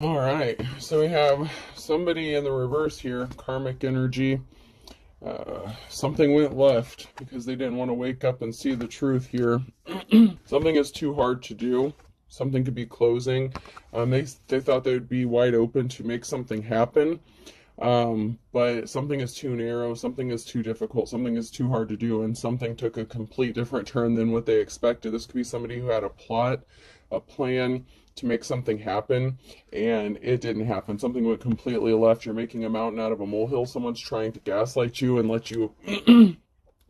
All right, so we have somebody in the reverse here, karmic energy. Something went left because they didn't want to wake up and see the truth here. Something is too hard to do. Something could be closing. They thought they would be wide open to make something happen, but something is too narrow, something is too difficult, something is too hard to do, and something took a complete different turn than what they expected. This could be somebody who had a plot, a plan to make something happen, and it didn't happen. Something went completely left. You're making a mountain out of a molehill. Someone's trying to gaslight you and let you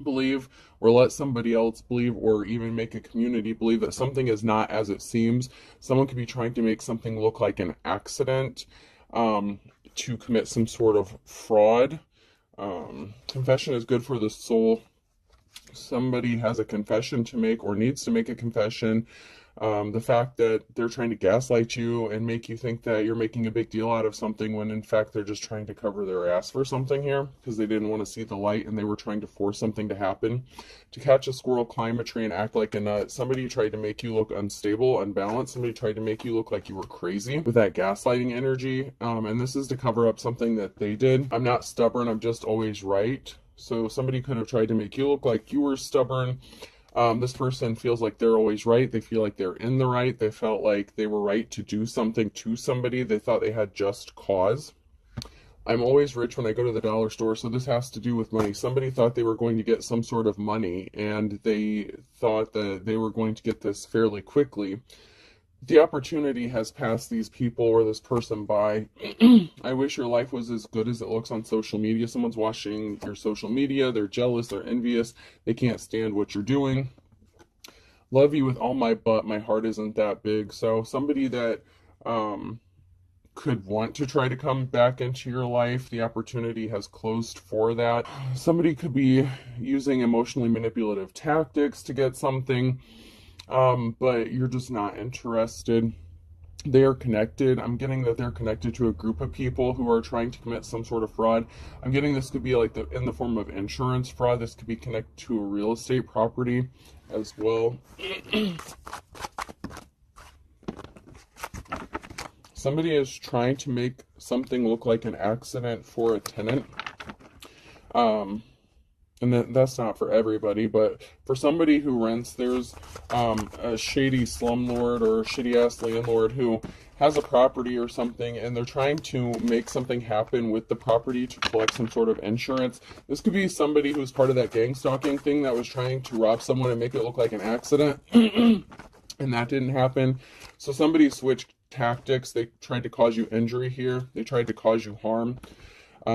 believe, or let somebody else believe, or even make a community believe that something is not as it seems. Someone could be trying to make something look like an accident, to commit some sort of fraud. Confession is good for the soul. Somebody has a confession to make or needs to make a confession. The fact that they're trying to gaslight you and make you think that you're making a big deal out of something when in fact they're just trying to cover their ass for something here because they didn't want to see the light and they were trying to force something to happen. To catch a squirrel, climb a tree, and act like a nut. Somebody tried to make you look unstable, unbalanced. Somebody tried to make you look like you were crazy with that gaslighting energy. And this is to cover up something that they did. I'm not stubborn, I'm just always right. So somebody could have tried to make you look like you were stubborn. This person feels like they're always right. They feel like they're in the right. They felt like they were right to do something to somebody. They thought they had just cause. I'm always rich when I go to the dollar store, so this has to do with money. Somebody thought they were going to get some sort of money, and they thought that they were going to get this fairly quickly. The opportunity has passed these people or this person by. I wish your life was as good as it looks on social media. Someone's watching your social media. They're jealous. They're envious. They can't stand what you're doing. Love you with all my butt. My heart isn't that big. So somebody that could want to try to come back into your life, the opportunity has closed for that. Somebody could be using emotionally manipulative tactics to get something. But you're just not interested. They are connected. I'm getting that they're connected to a group of people who are trying to commit some sort of fraud. I'm getting this could be like in the form of insurance fraud. This could be connected to a real estate property as well. Somebody is trying to make something look like an accident for a tenant. And that's not for everybody, but for somebody who rents, there's a shady slumlord or shitty ass landlord who has a property or something, and they're trying to make something happen with the property to collect some sort of insurance. This could be somebody who's part of that gang stalking thing that was trying to rob someone and make it look like an accident, and that didn't happen. So somebody switched tactics. They tried to cause you injury here. They tried to cause you harm.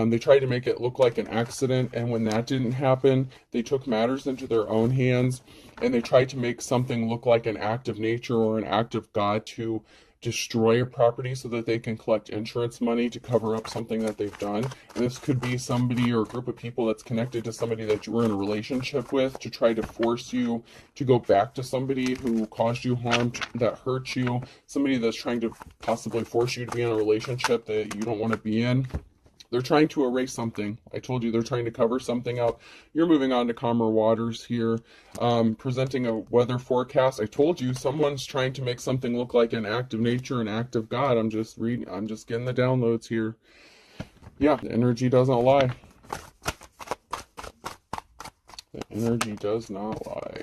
They tried to make it look like an accident, and when that didn't happen, they took matters into their own hands, and they tried to make something look like an act of nature or an act of God to destroy a property so that they can collect insurance money to cover up something that they've done. And this could be somebody or a group of people that's connected to somebody that you were in a relationship with to try to force you to go back to somebody who caused you harm, that hurt you, somebody that's trying to possibly force you to be in a relationship that you don't want to be in. They're trying to erase something. I told you they're trying to cover something up. You're moving on to calmer waters here. Presenting a weather forecast. I told you someone's trying to make something look like an act of nature, an act of God. I'm just getting the downloads here. Yeah, the energy doesn't lie. The energy does not lie.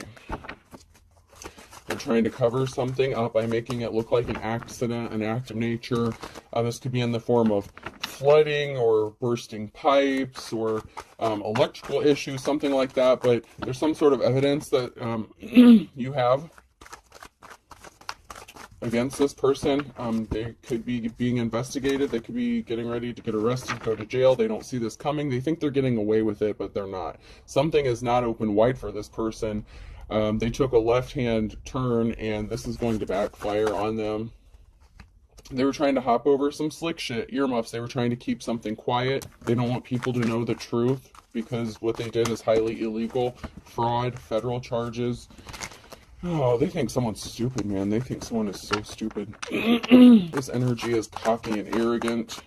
They're trying to cover something up by making it look like an accident, an act of nature. This could be in the form of flooding or bursting pipes or electrical issues, something like that. But there's some sort of evidence that you have against this person. They could be being investigated. They could be getting ready to get arrested, go to jail. They don't see this coming. They think they're getting away with it, but they're not. Something is not open wide for this person. They took a left-hand turn, and this is going to backfire on them. They were trying to hop over some slick shit, earmuffs. They were trying to keep something quiet. They don't want people to know the truth because what they did is highly illegal. Fraud, federal charges. Oh, they think someone's stupid, man. They think someone is so stupid. This energy is cocky and arrogant.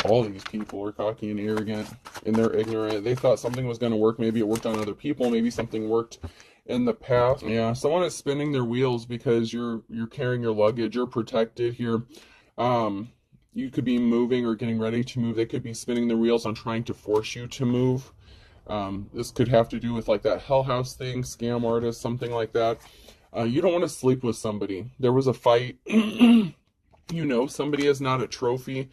All these people are cocky and arrogant, and they're ignorant. They thought something was going to work. Maybe it worked on other people. Maybe something worked in the past. Yeah, someone is spinning their wheels because you're carrying your luggage. You're protected here. You could be moving or getting ready to move. They could be spinning their wheels on trying to force you to move. This could have to do with like that Hell House thing, scam artist, something like that. You don't want to sleep with somebody. There was a fight. You know, somebody is not a trophy.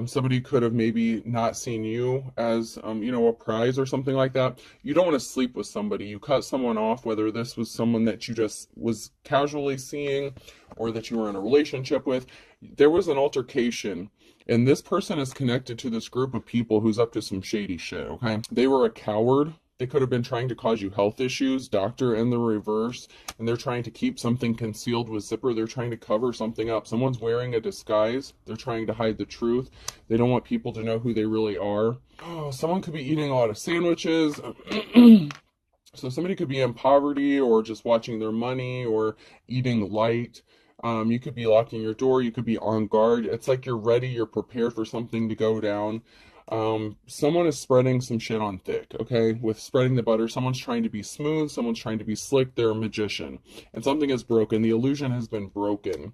Somebody could have maybe not seen you as, you know, a prize or something like that. You don't want to sleep with somebody. You cut someone off, whether this was someone that you just was casually seeing or that you were in a relationship with. There was an altercation, and this person is connected to this group of people who's up to some shady shit, okay? They were a coward. They could have been trying to cause you health issues, doctor in the reverse, and they're trying to keep something concealed with zipper. They're trying to cover something up. Someone's wearing a disguise. They're trying to hide the truth. They don't want people to know who they really are. Oh, someone could be eating a lot of sandwiches. So somebody could be in poverty or just watching their money or eating light. You could be locking your door. You could be on guard. It's like you're ready. You're prepared for something to go down. Someone is spreading some shit on thick, okay? With spreading the butter, someone's trying to be smooth, someone's trying to be slick, they're a magician. And something is broken. The illusion has been broken.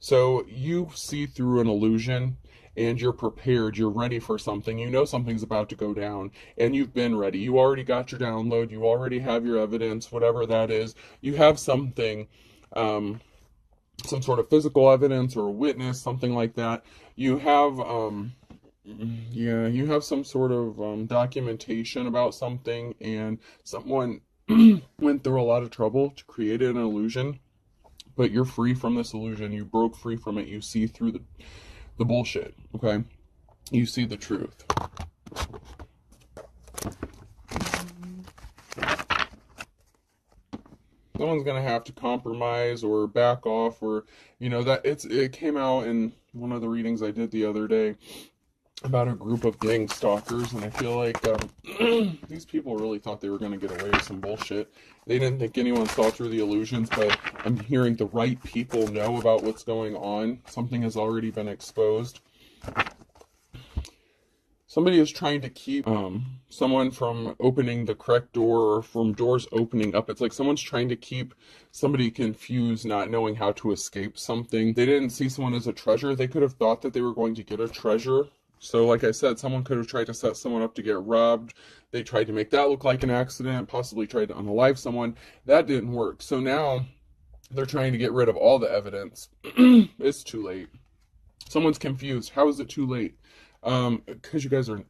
So you see through an illusion and you're prepared, you're ready for something, you know something's about to go down, and you've been ready. You already got your download, you already have your evidence, whatever that is. You have something, some sort of physical evidence or a witness, something like that. You have, yeah, you have some sort of documentation about something, and someone went through a lot of trouble to create an illusion, but you're free from this illusion. You broke free from it. You see through the bullshit, okay? You see the truth. Someone's gonna have to compromise or back off, or, you know, that it came out in one of the readings I did the other day about a group of gang stalkers, and I feel like these people really thought they were going to get away with some bullshit. They didn't think anyone saw through the illusions, but I'm hearing the right people know about what's going on. Something has already been exposed. Somebody is trying to keep someone from opening the correct door, or from doors opening up. It's like someone's trying to keep somebody confused, not knowing how to escape something. They didn't see someone as a treasure. They could have thought that they were going to get a treasure. So like I said, someone could have tried to set someone up to get robbed. They tried to make that look like an accident, possibly tried to unalive someone. That didn't work. So now they're trying to get rid of all the evidence. It's too late. Someone's confused. How is it too late? Because you guys are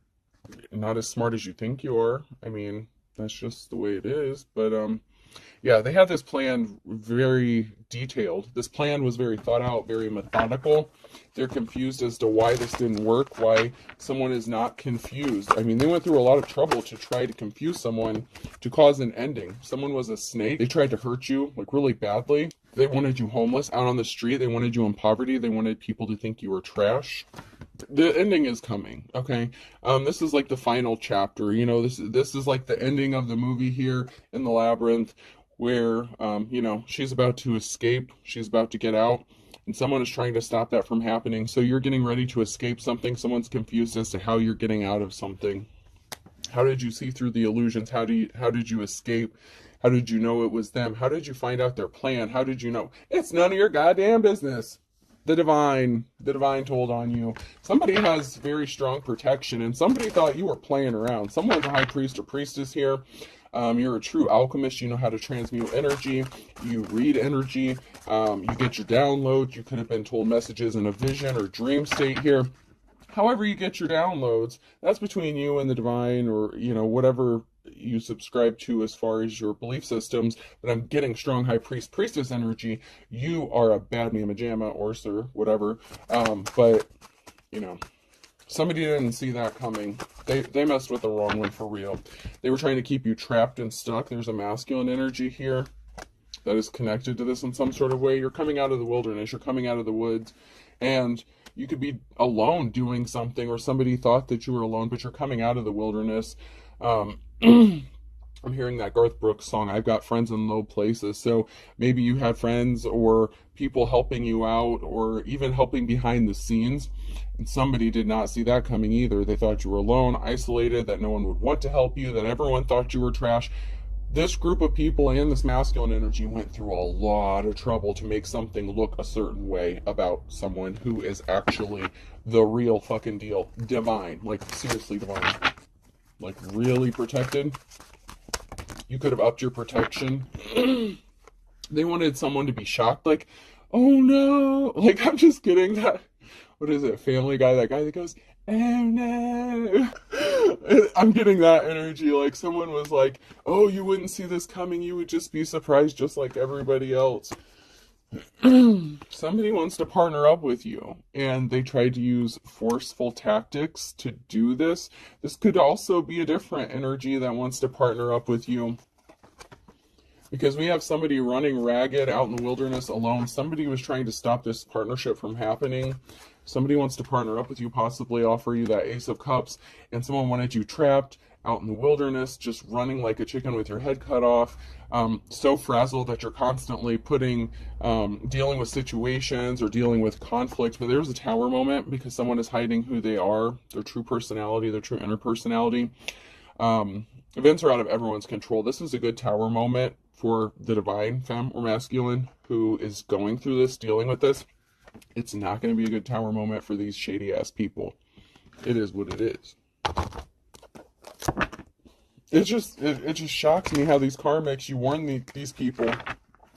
not as smart as you think you are. I mean, that's just the way it is. But yeah, they had this plan very detailed. This plan was very thought out, very methodical. They're confused as to why this didn't work, why someone is not confused. I mean, they went through a lot of trouble to try to confuse someone to cause an ending. Someone was a snake. They tried to hurt you, like, really badly. They wanted you homeless out on the street. They wanted you in poverty. They wanted people to think you were trash. The ending is coming, okay? This is like the final chapter. You know, this is like the ending of the movie here in the labyrinth, where, you know, she's about to escape. She's about to get out, and someone is trying to stop that from happening. So you're getting ready to escape something. Someone's confused as to how you're getting out of something. How did you see through the illusions? How did you escape? How did you know it was them? How did you find out their plan? How did you know? It's none of your goddamn business. The divine told on you. Somebody has very strong protection, and somebody thought you were playing around. Someone's a high priest or priestess here. You're a true alchemist. You know how to transmute energy. You read energy. You get your downloads. You could have been told messages in a vision or dream state here. However you get your downloads, that's between you and the divine, or, you know, whatever you subscribe to as far as your belief systems. But I'm getting strong high priest priestess energy. You are a bad mama jamma, or sir, whatever. But, you know, somebody didn't see that coming. They messed with the wrong one for real. They were trying to keep you trapped and stuck. There's a masculine energy here that is connected to this in some sort of way. You're coming out of the wilderness. You're coming out of the woods. And you could be alone doing something, or somebody thought that you were alone, but you're coming out of the wilderness. I'm hearing that Garth Brooks song, I've Got Friends in Low Places. So maybe you had friends or people helping you out, or even helping behind the scenes, and somebody did not see that coming either. They thought you were alone, isolated, that no one would want to help you, that everyone thought you were trash. This group of people and this masculine energy went through a lot of trouble to make something look a certain way about someone who is actually the real fucking deal. Divine. Like, seriously divine. Like, really protected. You could have upped your protection. They wanted someone to be shocked, like, oh no. Like, I'm just getting that, what is it, Family Guy, that guy that goes, oh no. I'm getting that energy, like someone was like, oh, you wouldn't see this coming, you would just be surprised just like everybody else. Somebody wants to partner up with you, and they tried to use forceful tactics to do this. This could also be a different energy that wants to partner up with you, because we have somebody running ragged out in the wilderness alone. Somebody was trying to stop this partnership from happening. Somebody wants to partner up with you, possibly offer you that Ace of Cups, and someone wanted you trapped out in the wilderness, just running like a chicken with your head cut off, so frazzled that you're constantly dealing with situations or dealing with conflict. But there's a tower moment because someone is hiding who they are, their true personality, their true inner personality. Events are out of everyone's control. This is a good tower moment for the divine femme or masculine who is going through this, dealing with this. It's not going to be a good tower moment for these shady ass people. It is what it is. It just shocks me how these karmics, you warn these people.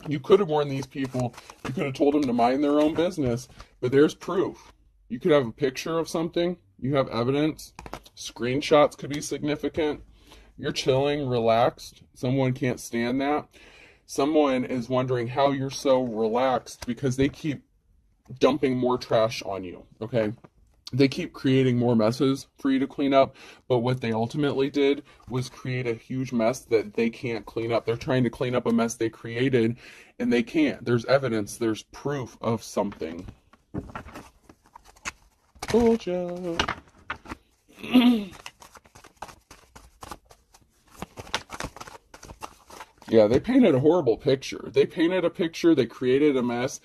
You could have warned these people. You could have told them to mind their own business. But there's proof. You could have a picture of something. You have evidence. Screenshots could be significant. You're chilling, relaxed. Someone can't stand that. Someone is wondering how you're so relaxed because they keep dumping more trash on you, okay? They keep creating more messes for you to clean up, but what they ultimately did was create a huge mess that they can't clean up. They're trying to clean up a mess they created, and they can't. There's evidence, there's proof of something. Bullshit. Yeah, they painted a horrible picture. They painted a picture, they created a mess,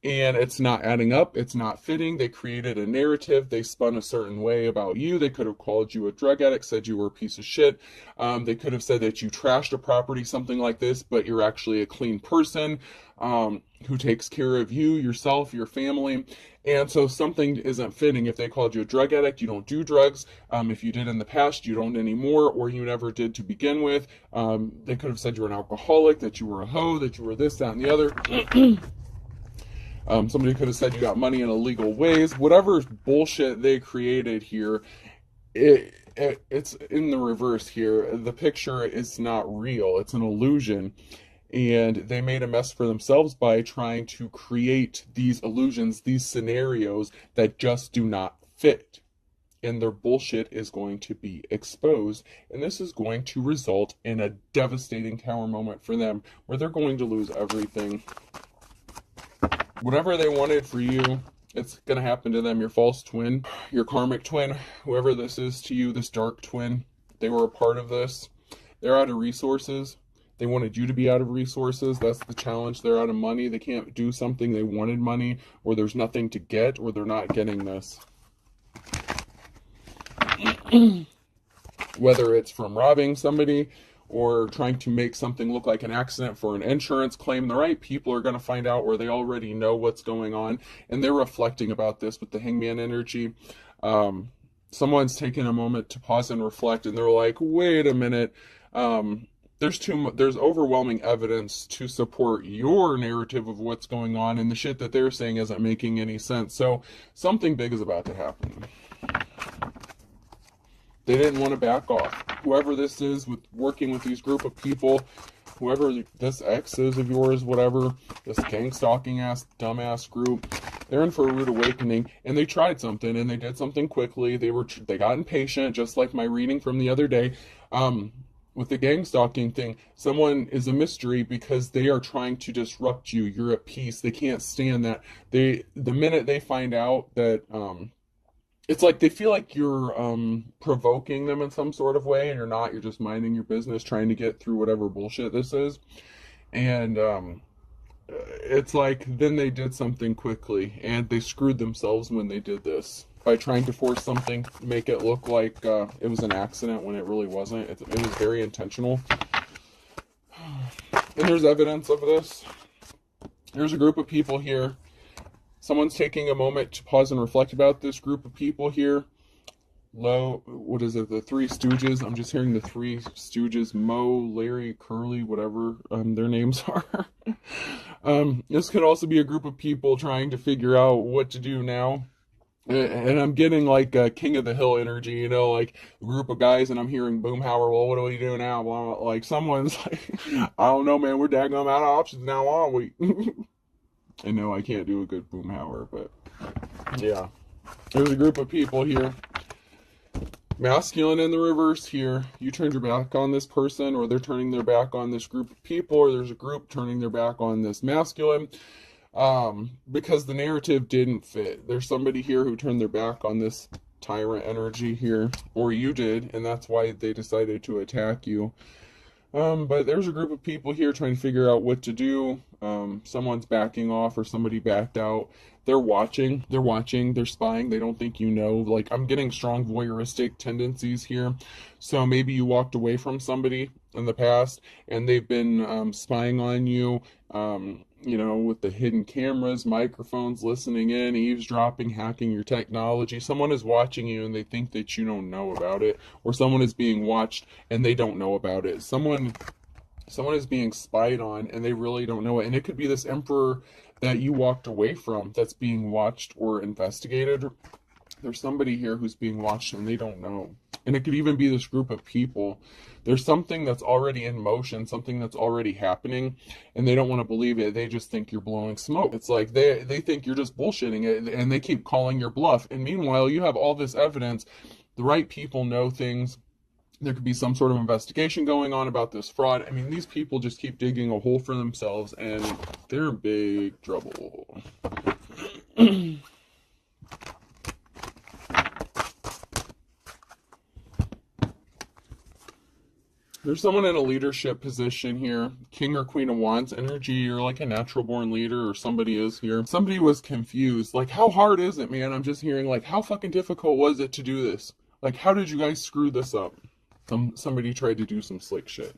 and it's not adding up, it's not fitting. They created a narrative, they spun a certain way about you. They could have called you a drug addict, said you were a piece of shit. They could have said that you trashed a property, something like this, but you're actually a clean person who takes care of you, yourself, your family. And so something isn't fitting. If they called you a drug addict, you don't do drugs. If you did in the past, you don't anymore, or you never did to begin with. They could have said you were an alcoholic, that you were a hoe, that you were this, that, and the other. Somebody could have said you got money in illegal ways. Whatever bullshit they created here, it's in the reverse here. The picture is not real. It's an illusion. And they made a mess for themselves by trying to create these illusions, these scenarios that just do not fit. And their bullshit is going to be exposed. And this is going to result in a devastating tower moment for them, where they're going to lose everything. Whatever they wanted for you, it's going to happen to them. Your false twin, your karmic twin, whoever this is to you, this dark twin, they were a part of this. They're out of resources. They wanted you to be out of resources. That's the challenge. They're out of money. They can't do something. They wanted money, or there's nothing to get, or they're not getting this. Whether it's from robbing somebody or trying to make something look like an accident for an insurance claim, the right people are going to find out, where they already know what's going on, and they're reflecting about this with the hangman energy. Someone's taking a moment to pause and reflect, and they're like, wait a minute, there's overwhelming evidence to support your narrative of what's going on, and the shit that they're saying isn't making any sense. So something big is about to happen. They didn't want to back off. Whoever this is, with working with these group of people, whoever this ex is of yours, whatever, this gang stalking ass, dumbass group, they're in for a rude awakening, and they tried something, and they did something quickly. They got impatient, just like my reading from the other day. With the gang stalking thing, someone is a mystery because they are trying to disrupt you. You're at peace. They can't stand that. The minute they find out that, it's like they feel like you're provoking them in some sort of way, and you're not. You're just minding your business, trying to get through whatever bullshit this is. And it's like then they did something quickly, and they screwed themselves when they did this by trying to force something, make it look like it was an accident when it really wasn't. It was very intentional. And there's evidence of this. There's a group of people here. Someone's taking a moment to pause and reflect about this group of people here. What is it? The Three Stooges. I'm just hearing the Three Stooges. Moe, Larry, Curly, whatever their names are. This could also be a group of people trying to figure out what to do now. And I'm getting like a King of the Hill energy, you know, like a group of guys, and I'm hearing Boomhauer, well, what do we do now? Well, like someone's like, I don't know, man, we're daggum out of options now, aren't we? I know I can't do a good Boomhauer, but yeah. There's a group of people here. Masculine in the reverse here. You turned your back on this person, or they're turning their back on this group of people, or there's a group turning their back on this masculine. Because the narrative didn't fit. There's somebody here who turned their back on this tyrant energy here, or you did, and that's why they decided to attack you. But there's a group of people here trying to figure out what to do. Someone's backing off, or somebody backed out. They're watching, they're spying, they don't think you know. Like, I'm getting strong voyeuristic tendencies here. So maybe you walked away from somebody in the past, and they've been spying on you, you know, with the hidden cameras, microphones, listening in, eavesdropping, hacking your technology. Someone is watching you and they think that you don't know about it, or someone is being watched and they don't know about it. Someone is being spied on and they really don't know it. And it could be this emperor that you walked away from that's being watched or investigated. There's somebody here who's being watched and they don't know. And it could even be this group of people. There's something that's already in motion, something that's already happening, and they don't want to believe it. They just think you're blowing smoke. It's like they think you're just bullshitting it, and they keep calling your bluff. And meanwhile, you have all this evidence. The right people know things. There could be some sort of investigation going on about this fraud. I mean, these people just keep digging a hole for themselves, and they're in big trouble. There's someone in a leadership position here, King or Queen of Wands energy. You're like a natural born leader, or somebody is here. Somebody was confused. Like, how hard is it, man? I'm just hearing, like, how fucking difficult was it to do this? Like, how did you guys screw this up? Somebody tried to do some slick shit.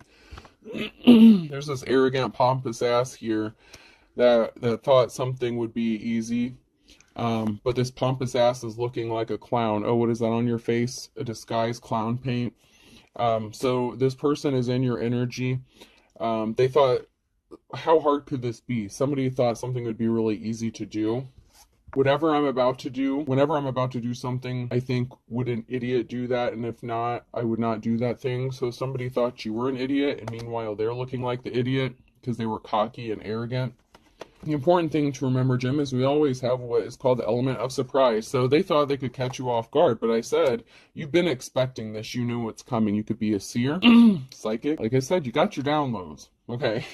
There's this arrogant, pompous ass here that thought something would be easy. But this pompous ass is looking like a clown. Oh, what is that on your face? A disguised clown paint. So this person is in your energy. They thought, how hard could this be? Somebody thought something would be really easy to do. Whenever I'm about to do something, I think, would an idiot do that? And if not, I would not do that thing. So somebody thought you were an idiot, and meanwhile they're looking like the idiot because they were cocky and arrogant. The important thing to remember, Jim, is we always have what is called the element of surprise. So they thought they could catch you off guard, but I said, you've been expecting this. You knew what's coming. You could be a seer, psychic. Like I said, you got your downloads, okay?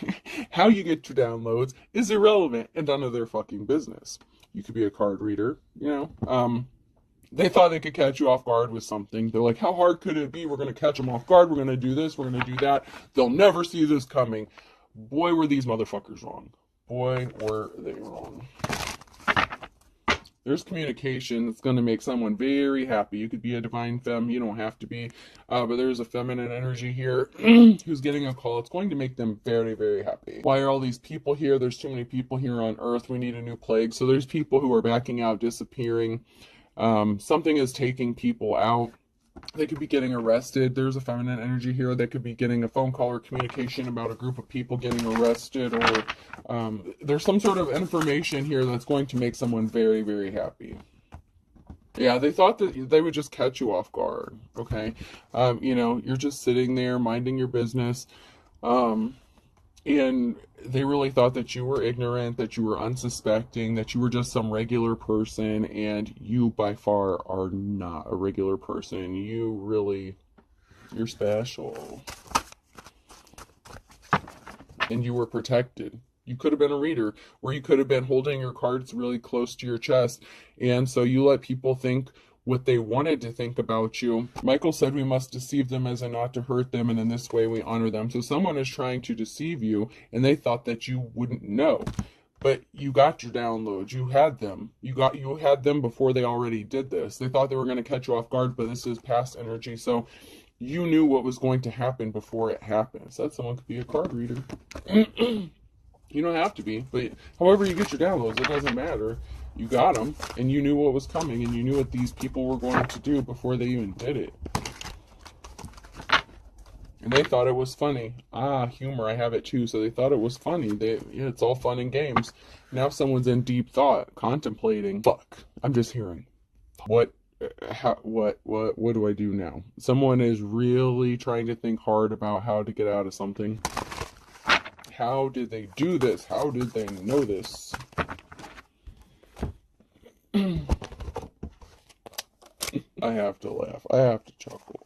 How you get your downloads is irrelevant and none of their fucking business. You could be a card reader, you know. They thought they could catch you off guard with something. They're like, how hard could it be? We're going to catch them off guard. We're going to do this. We're going to do that. They'll never see this coming. Boy, were these motherfuckers wrong. Boy, were they wrong. There's communication that's going to make someone very happy. You could be a divine femme. You don't have to be. But there's a feminine energy here who's getting a call. It's going to make them very, very happy. Why are all these people here? There's too many people here on Earth. We need a new plague. So there's people who are backing out, disappearing. Something is taking people out. They could be getting arrested. There's a feminine energy here. They could be getting a phone call or communication about a group of people getting arrested, or there's some sort of information here that's going to make someone very, very happy. Yeah, they thought that they would just catch you off guard, okay? You know, you're just sitting there minding your business, and they really thought that you were ignorant, that you were unsuspecting, that you were just some regular person, and you by far are not a regular person. You're special. And you were protected. You could have been a reader, or you could have been holding your cards really close to your chest, and so you let people think what they wanted to think about you. Michael said we must deceive them as in not to hurt them, and in this way we honor them. So someone is trying to deceive you, and they thought that you wouldn't know. But you got your downloads. You had them. You had them before they already did this. They thought they were going to catch you off guard, but this is past energy. So You knew what was going to happen before it happened. So that someone could be a card reader. You don't have to be, but however you get your downloads, it doesn't matter. You got them, and you knew what was coming, and you knew what these people were going to do before they even did it. And they thought it was funny. Humor, I have it too. So they thought it was funny. It's all fun and games. Now someone's in deep thought, contemplating. Fuck, I'm just hearing. What do I do now? Someone is really trying to think hard about how to get out of something. How did they do this? How did they know this? I have to laugh. I have to chuckle.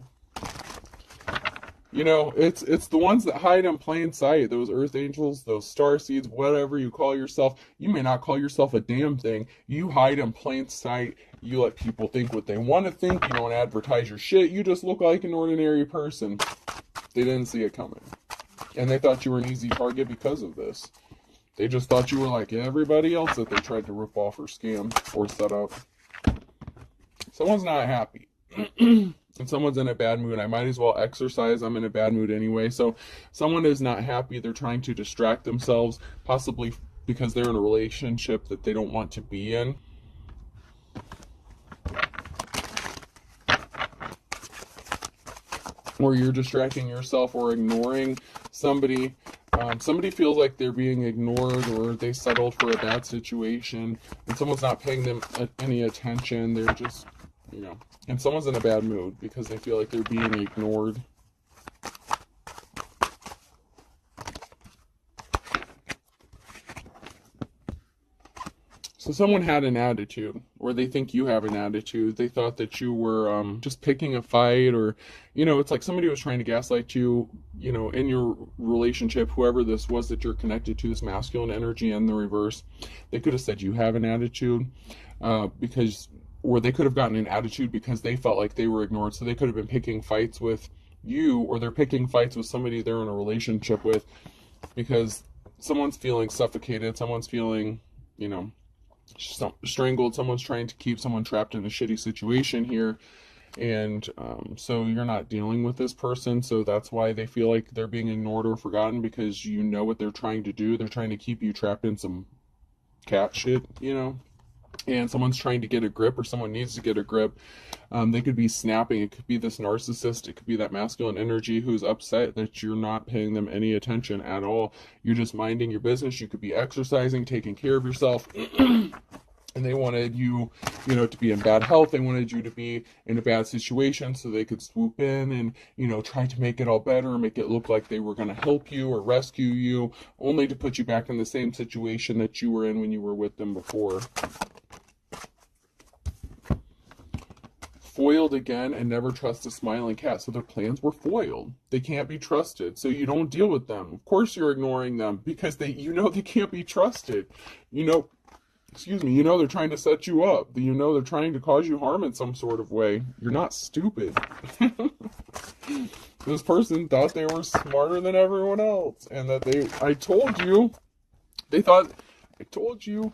You know, it's the ones that hide in plain sight, those earth angels, those star seeds, whatever you call yourself. You may not call yourself a damn thing. You hide in plain sight. You let people think what they want to think. You don't advertise your shit. You just look like an ordinary person. They didn't see it coming. And they thought you were an easy target because of this. They just thought you were like everybody else that they tried to rip off or scam or set up. Someone's not happy. And someone's in a bad mood. I might as well exercise. I'm in a bad mood anyway. So someone is not happy. They're trying to distract themselves, possibly because they're in a relationship that they don't want to be in. Or you're distracting yourself or ignoring somebody. Somebody feels like they're being ignored, or they settled for a bad situation and someone's not paying them any attention. They're just, you know, and someone's in a bad mood because they feel like they're being ignored. So someone had an attitude, or they think you have an attitude. They thought that you were just picking a fight, or, you know, it's like somebody was trying to gaslight you, you know, in your relationship, whoever this was that you're connected to, this masculine energy and the reverse. They could have said you have an attitude or they could have gotten an attitude because they felt like they were ignored. So they could have been picking fights with you, or they're picking fights with somebody they're in a relationship with because someone's feeling suffocated, someone's feeling, you know, strangled, someone's trying to keep someone trapped in a shitty situation here. And so you're not dealing with this person, so that's why they feel like they're being ignored or forgotten, because you know what they're trying to do. They're trying to keep you trapped in some cat shit, you know. And someone's trying to get a grip, or someone needs to get a grip. They could be snapping. It could be this narcissist. It could be that masculine energy who's upset that you're not paying them any attention at all. You're just minding your business. You could be exercising, taking care of yourself. And they wanted you, you know, to be in bad health. They wanted you to be in a bad situation so they could swoop in and, you know, try to make it all better, make it look like they were going to help you or rescue you, only to put you back in the same situation that you were in when you were with them before. Foiled again, and never trust a smiling cat. So their plans were foiled. They can't be trusted, so you don't deal with them. Of course you're ignoring them because you know they can't be trusted. You know, you know they're trying to set you up. You know they're trying to cause you harm in some sort of way. You're not stupid. This person thought they were smarter than everyone else, and that I told you. They thought, I told you.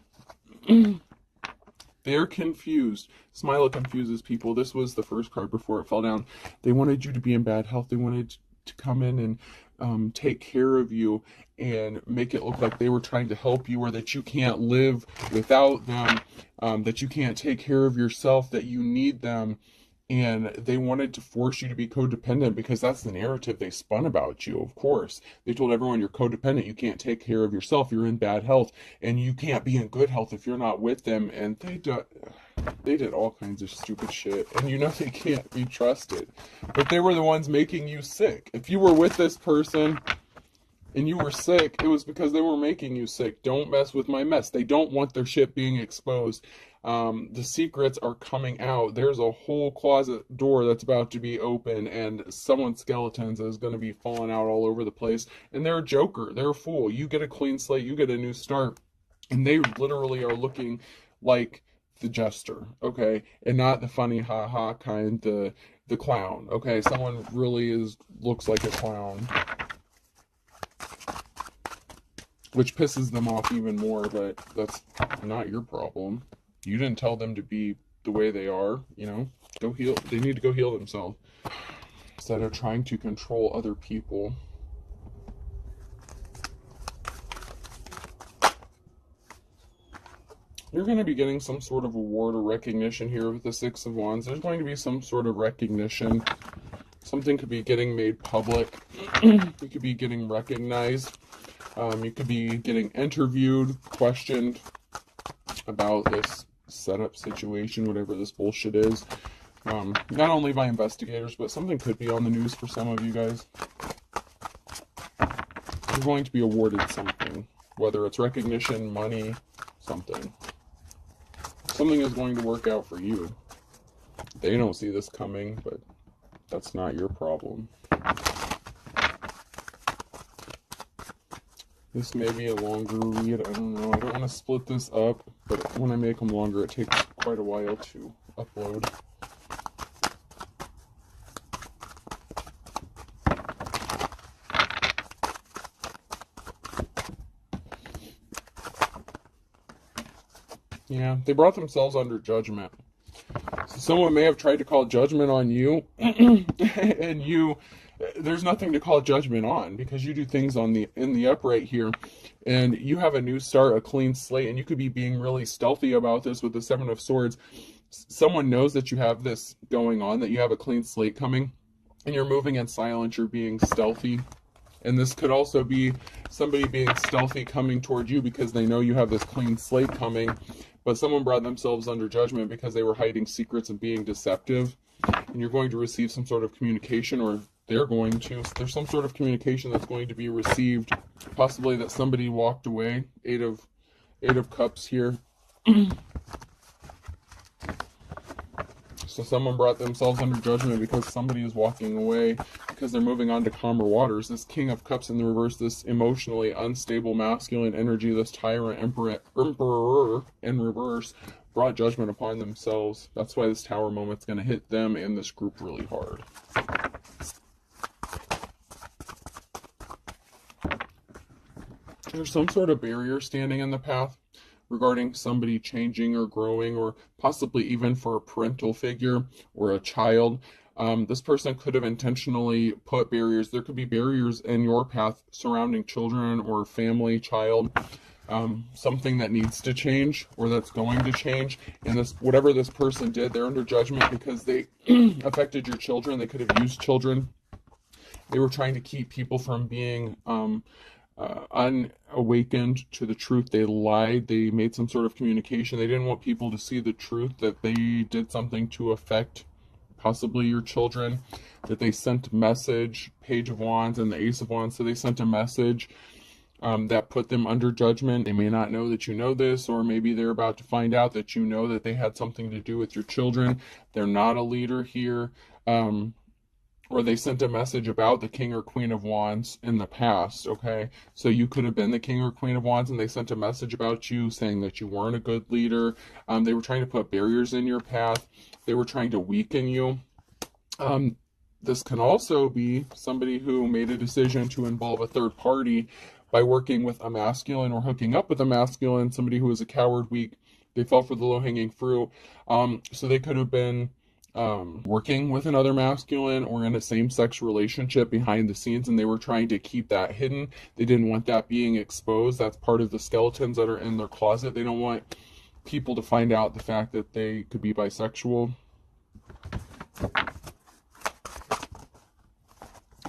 They're confused. Smila confuses people. This was the first card before it fell down. They wanted you to be in bad health. They wanted to come in and take care of you and make it look like they were trying to help you, or that you can't live without them, that you can't take care of yourself, that you need them. And they wanted to force you to be codependent because that's the narrative they spun about you, of course. They told everyone you're codependent, you can't take care of yourself, you're in bad health, and you can't be in good health if you're not with them. And they did all kinds of stupid shit. And you know they can't be trusted. But they were the ones making you sick. If you were with this person and you were sick, it was because they were making you sick. Don't mess with my mess. They don't want their shit being exposed. The secrets are coming out. There's a whole closet door that's about to be open, and someone's skeletons is going to be falling out all over the place. And they're a joker. They're a fool. You get a clean slate. You get a new start. And they literally are looking like the jester, okay? And not the funny ha-ha kind, the clown, okay? Someone really looks like a clown. Which pisses them off even more, but that's not your problem. You didn't tell them to be the way they are, you know. Go heal. They need to go heal themselves. instead of trying to control other people. You're going to be getting some sort of award or recognition here with the Six of Wands. There's going to be some sort of recognition. Something could be getting made public. You could be getting recognized. You could be getting interviewed, questioned about this setup situation, whatever this bullshit is. Not only by investigators, but something could be on the news for some of you guys. You're going to be awarded something, whether it's recognition, money, something. Something is going to work out for you. They don't see this coming, but that's not your problem. This may be a longer read. I don't know. I don't want to split this up, but when I make them longer, it takes quite a while to upload. Yeah, they brought themselves under judgment. So someone may have tried to call judgment on you, and there's nothing to call judgment on, because you do things in the upright here, and you have a new start, a clean slate, and you could be being really stealthy about this with the Seven of Swords. Someone knows that you have this going on, that you have a clean slate coming, and you're moving in silence, you're being stealthy. And this could also be somebody being stealthy coming toward you because they know you have this clean slate coming, but someone brought themselves under judgment because they were hiding secrets and being deceptive. And you're going to receive some sort of communication, or they're going to. There's some sort of communication that's going to be received, possibly that somebody walked away. Eight of Cups here. So someone brought themselves under judgment because somebody is walking away, because they're moving on to calmer waters. This King of Cups in the reverse, this emotionally unstable masculine energy, this tyrant emperor in reverse, brought judgment upon themselves. That's why this Tower moment's going to hit them and this group really hard. There's some sort of barrier standing in the path regarding somebody changing or growing, or possibly even for a parental figure or a child. This person could have intentionally put barriers. There could be barriers in your path surrounding children or family, child, something that needs to change or that's going to change. And this, whatever this person did, they're under judgment because they affected your children. They could have used children. They were trying to keep people from being unawakened to the truth. They lied. They made some sort of communication. They didn't want people to see the truth, that they did something to affect possibly your children, that they sent a message, Page of Wands and the Ace of Wands. So they sent a message that put them under judgment. They may not know that you know this, or maybe they're about to find out that you know that they had something to do with your children. They're not a leader here. Or they sent a message about the King or Queen of Wands in the past, okay? So you could have been the King or Queen of Wands, and they sent a message about you saying that you weren't a good leader. They were trying to put barriers in your path. They were trying to weaken you. This can also be somebody who made a decision to involve a third party by working with a masculine or hooking up with a masculine, somebody who is a coward, weak. They fell for the low-hanging fruit. So they could have been working with another masculine or in a same-sex relationship behind the scenes, and they were trying to keep that hidden. They didn't want that being exposed. That's part of the skeletons that are in their closet. They don't want people to find out the fact that they could be bisexual.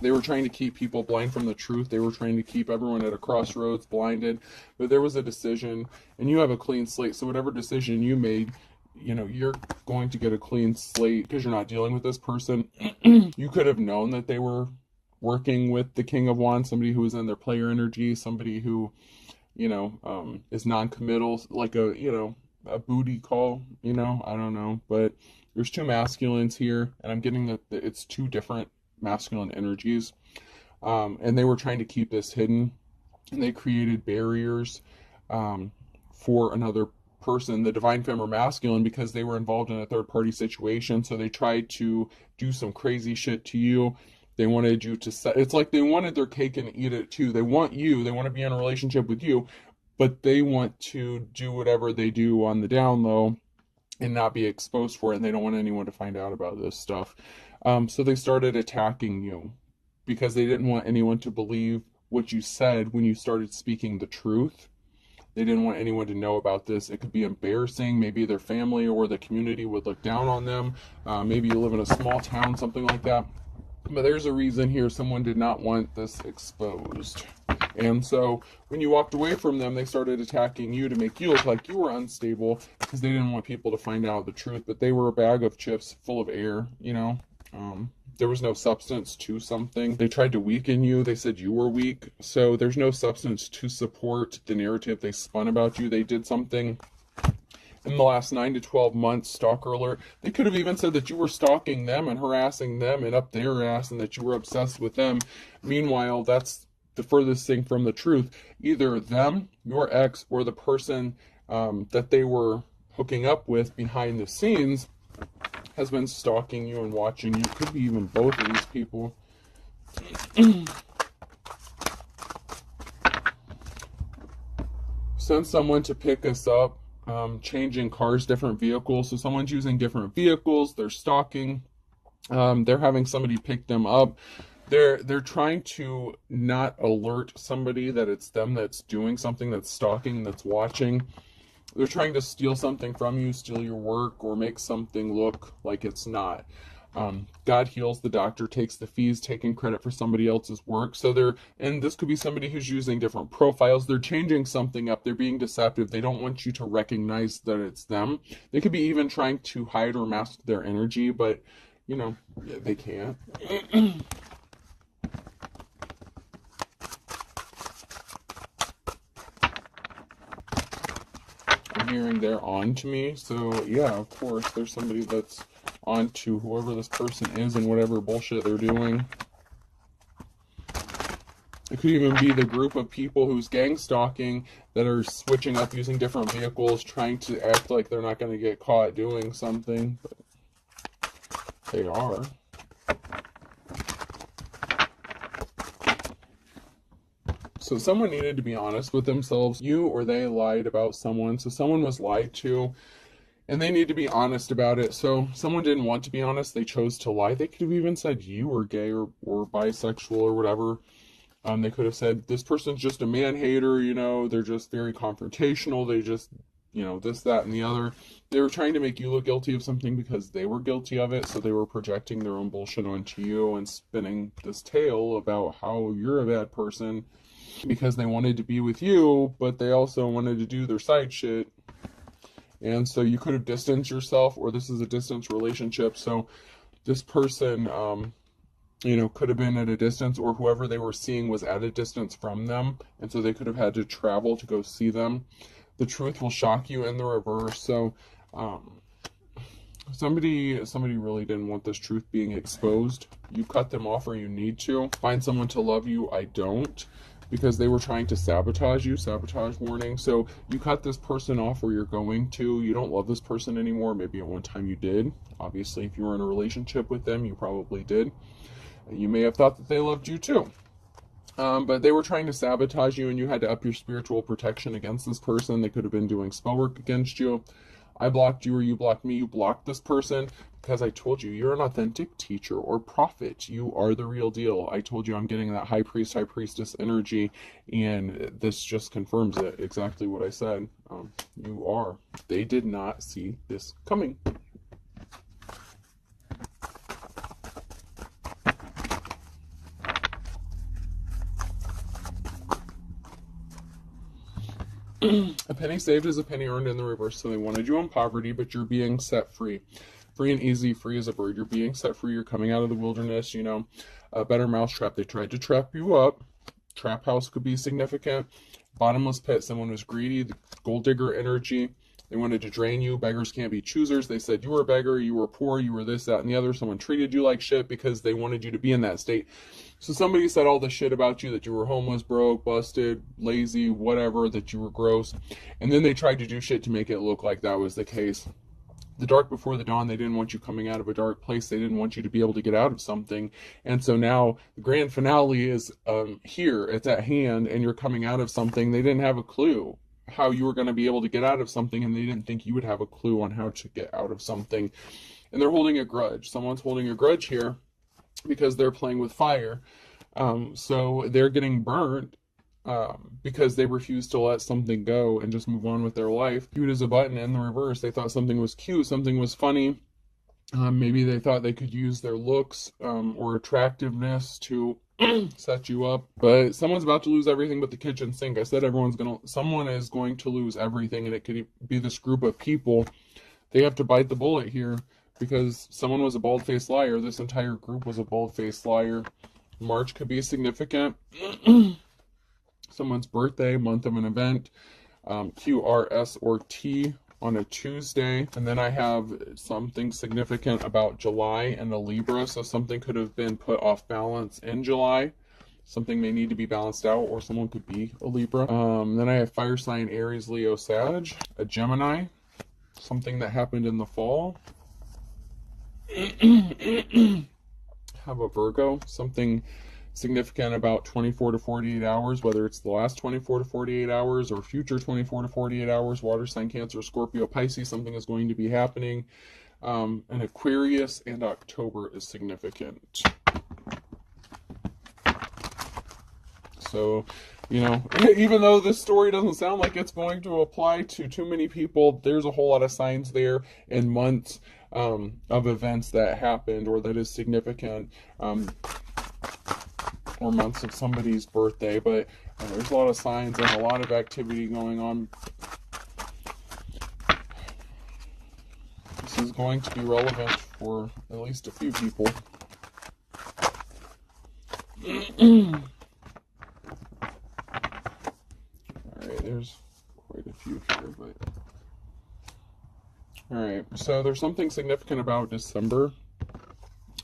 They were trying to keep people blind from the truth. They were trying to keep everyone at a crossroads, blinded. But there was a decision, and you have a clean slate. So whatever decision you made, you know, you're going to get a clean slate because you're not dealing with this person. You could have known that they were working with the King of Wands, somebody who is in their player energy, somebody who, you know, is non-committal, like a, you know, a booty call, you know, I don't know. But there's two masculines here, and I'm getting that it's two different masculine energies. And they were trying to keep this hidden, and they created barriers for another person, the divine femme or masculine, because they were involved in a third party situation. So they tried to do some crazy shit to you. They wanted you to set, it's like they wanted their cake and eat it too. They want you, they want to be in a relationship with you, but they want to do whatever they do on the down low and not be exposed for it, and they don't want anyone to find out about this stuff. So they started attacking you because they didn't want anyone to believe what you said when you started speaking the truth. They didn't want anyone to know about this. It could be embarrassing. Maybe their family or the community would look down on them. Maybe you live in a small town, something like that. But there's a reason here. Someone did not want this exposed. And so when you walked away from them, they started attacking you to make you look like you were unstable because they didn't want people to find out the truth. But they were a bag of chips full of air, you know. There was no substance to something. They tried to weaken you. They said you were weak. So there's no substance to support the narrative they spun about you. They did something in the last 9 to 12 months, stalker alert. They could have even said that you were stalking them and harassing them and up their ass and that you were obsessed with them. Meanwhile, that's the furthest thing from the truth. Either them, your ex, or the person that they were hooking up with behind the scenes has been stalking you and watching you. Could be even both of these people. Send someone to pick us up. Changing cars, different vehicles. So someone's using different vehicles. They're stalking. They're having somebody pick them up. They're trying to not alert somebody that it's them that's doing something, that's stalking, that's watching. They're trying to steal something from you, steal your work, or make something look like it's not. God heals, the doctor takes the fees, taking credit for somebody else's work. So and this could be somebody who's using different profiles. They're changing something up. They're being deceptive. They don't want you to recognize that it's them. They could be even trying to hide or mask their energy, but, you know, they can't. I'm hearing they're on to me. So, yeah, of course, there's somebody that's on to whoever this person is and whatever bullshit they're doing. It could even be the group of people who's gang stalking that are switching up using different vehicles, trying to act like they're not going to get caught doing something, but they are. So someone needed to be honest with themselves. You or they lied about someone. So someone was lied to, and they need to be honest about it. So someone didn't want to be honest. They chose to lie. They could have even said you were gay or bisexual or whatever. They could have said, this person's just a man-hater, you know, they're just very confrontational, they just, you know, this, that, and the other. They were trying to make you look guilty of something because they were guilty of it, so they were projecting their own bullshit onto you and spinning this tale about how you're a bad person because they wanted to be with you, but they also wanted to do their side shit. And so you could have distanced yourself, or this is a distance relationship, so this person, you know, could have been at a distance, or whoever they were seeing was at a distance from them, and so they could have had to travel to go see them. The truth will shock you in the reverse. So somebody really didn't want this truth being exposed. You cut them off, or you need to find someone to love you. I don't, because they were trying to sabotage you. Sabotage warning. So you cut this person off, or you're going to. You don't love this person anymore. Maybe at one time you did. Obviously, if you were in a relationship with them, you probably did. You may have thought that they loved you too. But they were trying to sabotage you, and you had to up your spiritual protection against this person. They could have been doing spell work against you. I blocked you, or you blocked me. You blocked this person because I told you you're an authentic teacher or prophet. You are the real deal. I told you I'm getting that high priest, high priestess energy, and this just confirms it. Exactly what I said. You are. They did not see this coming. A penny saved is a penny earned in the reverse. So they wanted you in poverty, but you're being set free. Free and easy, free as a bird. You're being set free. You're coming out of the wilderness, you know. A better mousetrap. They tried to trap you up. Trap house could be significant. Bottomless pit. Someone was greedy. The gold digger energy. They wanted to drain you. Beggars can't be choosers. They said you were a beggar, you were poor, you were this, that, and the other. Someone treated you like shit because they wanted you to be in that state. So somebody said all this shit about you, that you were homeless, broke, busted, lazy, whatever, that you were gross. And then they tried to do shit to make it look like that was the case. The dark before the dawn, they didn't want you coming out of a dark place. They didn't want you to be able to get out of something. And so now the grand finale is here. It's at hand, and you're coming out of something. They didn't have a clue. how you were going to be able to get out of something, and they didn't think you would have a clue on how to get out of something. And they're holding a grudge. Someone's holding a grudge here because they're playing with fire. So they're getting burnt because they refuse to let something go and just move on with their life. Cute as a button in the reverse. They thought something was cute, something was funny. Maybe they thought they could use their looks or attractiveness to set you up. But someone's about to lose everything but the kitchen sink. I said someone is going to lose everything, and it could be this group of people. They have to bite the bullet here because someone was a bald-faced liar. This entire group was a bald-faced liar. March could be significant. Someone's birthday, month of an event, Q, R, S, or T on a Tuesday. And then I have something significant about July and a Libra. So something could have been put off balance in July. Something may need to be balanced out, or someone could be a Libra. Then I have fire sign, Aries, Leo, Sag, a Gemini, something that happened in the fall. Have a Virgo, something significant about 24 to 48 hours, whether it's the last 24 to 48 hours or future 24 to 48 hours. Water sign, Cancer, Scorpio, Pisces, something is going to be happening. And Aquarius and October is significant. So, you know, even though this story doesn't sound like it's going to apply to too many people, there's a whole lot of signs there and months of events that happened or that is significant, or months of somebody's birthday. But there's a lot of signs and a lot of activity going on. This is going to be relevant for at least a few people. There's quite a few here, but all right. So there's something significant about December.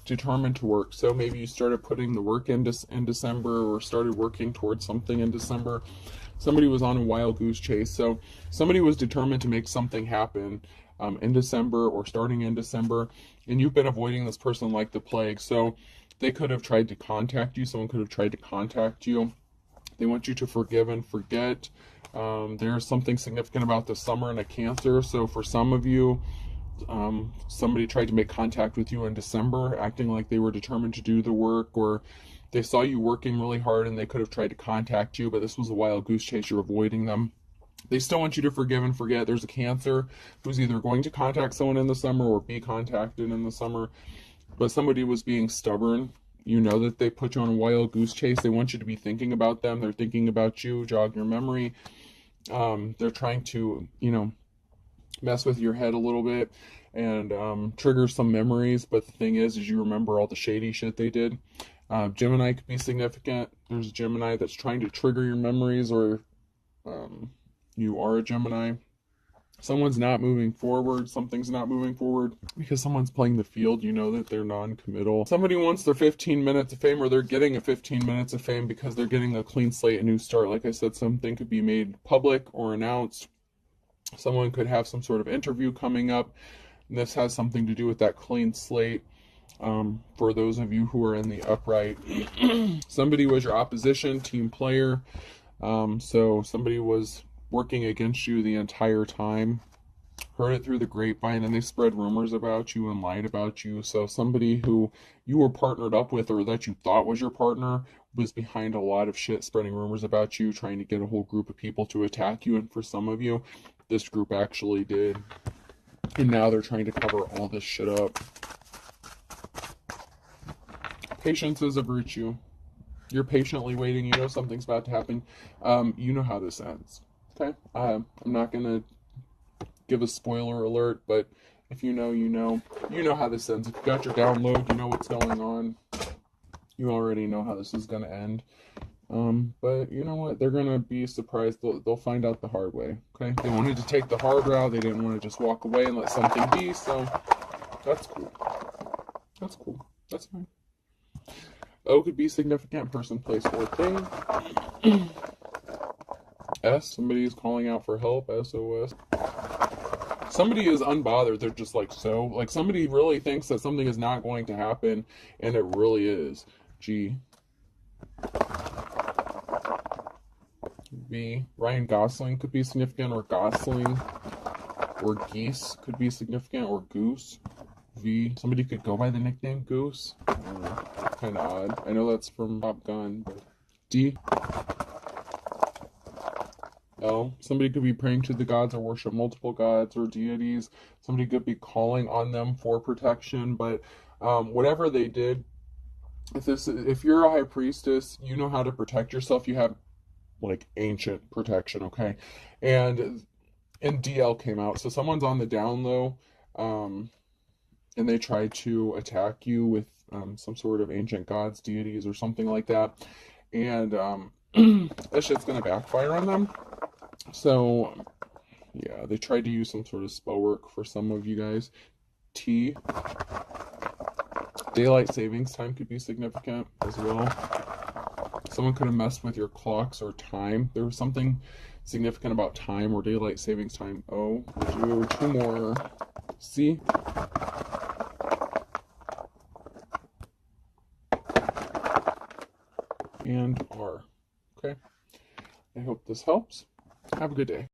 Determined to work. So maybe you started putting the work in December, or started working towards something in December. Somebody was on a wild goose chase. So somebody was determined to make something happen in December or starting in December, and you've been avoiding this person like the plague. So they could have tried to contact you. Someone could have tried to contact you. They want you to forgive and forget. There's something significant about the summer and a Cancer. So for some of you, somebody tried to make contact with you in December, acting like they were determined to do the work, or they saw you working really hard and they could have tried to contact you, but this was a wild goose chase. You're avoiding them. They still want you to forgive and forget. There's a Cancer who's either going to contact someone in the summer or be contacted in the summer, but somebody was being stubborn. You know that they put you on a wild goose chase. They want you to be thinking about them. They're thinking about you, jog your memory. They're trying to, you know, mess with your head a little bit and trigger some memories. But the thing is you remember all the shady shit they did. Gemini could be significant. There's a Gemini that's trying to trigger your memories, or you are a Gemini. Someone's not moving forward. Something's not moving forward because someone's playing the field. You know that they're non-committal. Somebody wants their 15 minutes of fame, or they're getting a 15 minutes of fame because they're getting a clean slate, a new start. Like I said, something could be made public or announced. Someone could have some sort of interview coming up. And this has something to do with that clean slate. For those of you who are in the upright, somebody was your opposition, team player. So somebody was working against you the entire time, heard it through the grapevine, and they spread rumors about you and lied about you. So somebody who you were partnered up with, or that you thought was your partner, was behind a lot of shit, spreading rumors about you, trying to get a whole group of people to attack you. And for some of you, this group actually did. And now they're trying to cover all this shit up. Patience is a virtue. You're patiently waiting. You know something's about to happen. You know how this ends. Okay, I'm not gonna give a spoiler alert, but if you know, you know. You know how this ends. If you got your download, you know what's going on. You already know how this is gonna end. But you know what? They're gonna be surprised. They'll find out the hard way. Okay, they wanted to take the hard route. They didn't want to just walk away and let something be. So that's cool. That's cool. That's fine. O could be significant, person, place, or thing. S, somebody is calling out for help, SOS. Somebody is unbothered. They're just like, so, like somebody really thinks that something is not going to happen, and it really is. G. V. Ryan Gosling could be significant, or Gosling. Or geese could be significant, or goose. V. Somebody could go by the nickname Goose. Kind of odd. I know that's from Top Gun, but D. L. Somebody could be praying to the gods or worship multiple gods or deities. Somebody could be calling on them for protection, but whatever they did, if you're a high priestess, you know how to protect yourself. You have like ancient protection, okay? And DL came out, so someone's on the down low, and they try to attack you with some sort of ancient gods, deities, or something like that, and that shit's gonna backfire on them. So yeah, they tried to use some sort of spell work for some of you guys. T. Daylight savings time could be significant as well. Someone could have messed with your clocks or time. There was something significant about time or daylight savings time. O. We'll do 2 more. C. And R. Okay. I hope this helps. Have a good day.